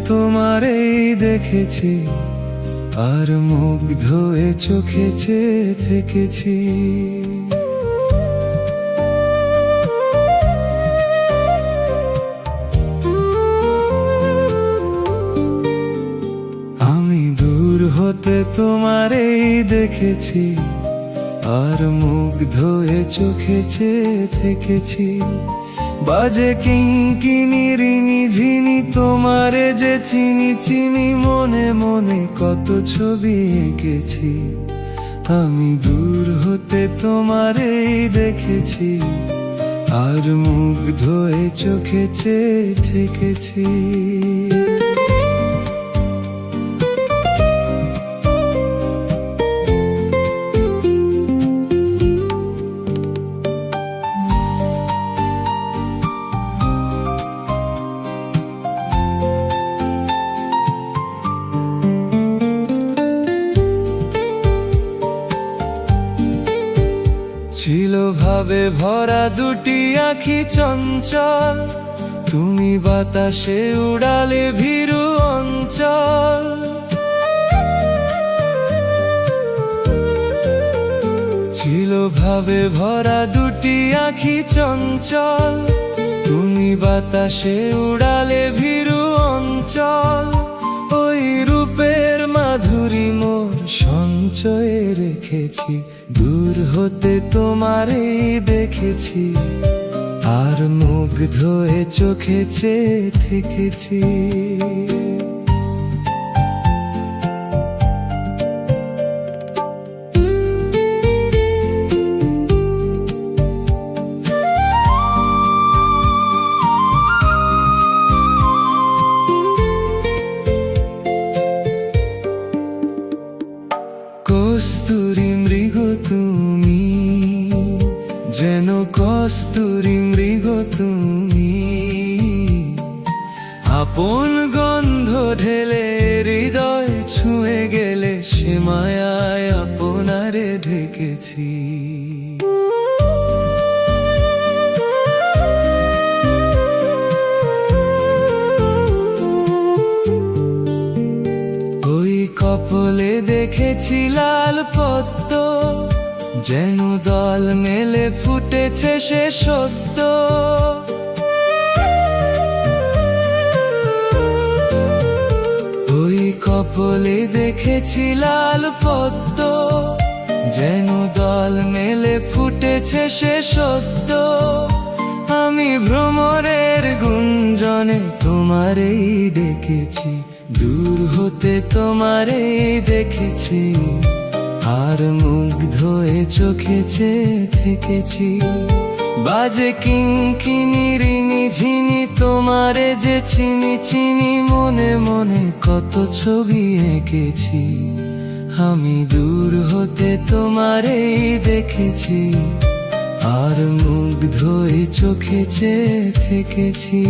তোমারেই দেখেছি, আর মুগ্ধ হয়ে চোখে চেয়ে থেকেছি। আমি দূর হতে তোমারেই দেখেছি, আর মুগ্ধ হয়ে চোখে চেয়ে থেকেছি। বাজে কিঙ্কিনি ঝিনি তোমারে যে চিনি চিনি, মনে মনে কত ছবি এঁকেছি। আমি দূর হতে তোমারেই দেখেছি, আর মুগ্ধ হয়ে চোখে চেয়ে থেকেছি। ছিল ভাবে ভরা দুটি আঁখি চঞ্চল, তুমি বাতাসে উড়ালে ভীরু অঞ্চল। ছিল ভাবে ভরা দুটি আঁখি চঞ্চল, তুমি বাতাসে উড়ালে ভীরু অঞ্চল। ওই রূপের মাধুরী মোর সঞ্চয়ে রেখেছি, দূর হতে তোমারেই দেখেছি, আর মুগ্ধ হয়ে চোখে চেয়ে থেকেছি। কস্তুরী মৃগ তুমি, যেন কস্তুরী মৃগ তুমি, আপন গন্ধ ঢেলে হৃদয় ছুঁয়ে গেলে, সে মায়ায় আপনারে ঢেকেছি। ওই কপলে দেখেছি লাল পদ্ম, যেন দল মেলে ফুটেছে সে সদ্য। ওই কপলে দেখেছি লাল পদ্ম, যেন দল মেলে ফুটেছে সে সদ্য। আমি ভ্রমরের গুঞ্জনে তোমারেই ডেকেছি, দূর হতে তোমারেই দেখেছি, আর মুগ্ধ হয়ে চোখে চেয়ে থেকেছি। বাজে কিঙ্কিনি ঝিনি তোমারে যে চিনি চিনি, মনে মনে কত ছবি এঁকেছি। আমি দূর হতে তোমারেই দেখেছি, আর মুগ্ধ হয়ে চোখে চেয়ে থেকেছি।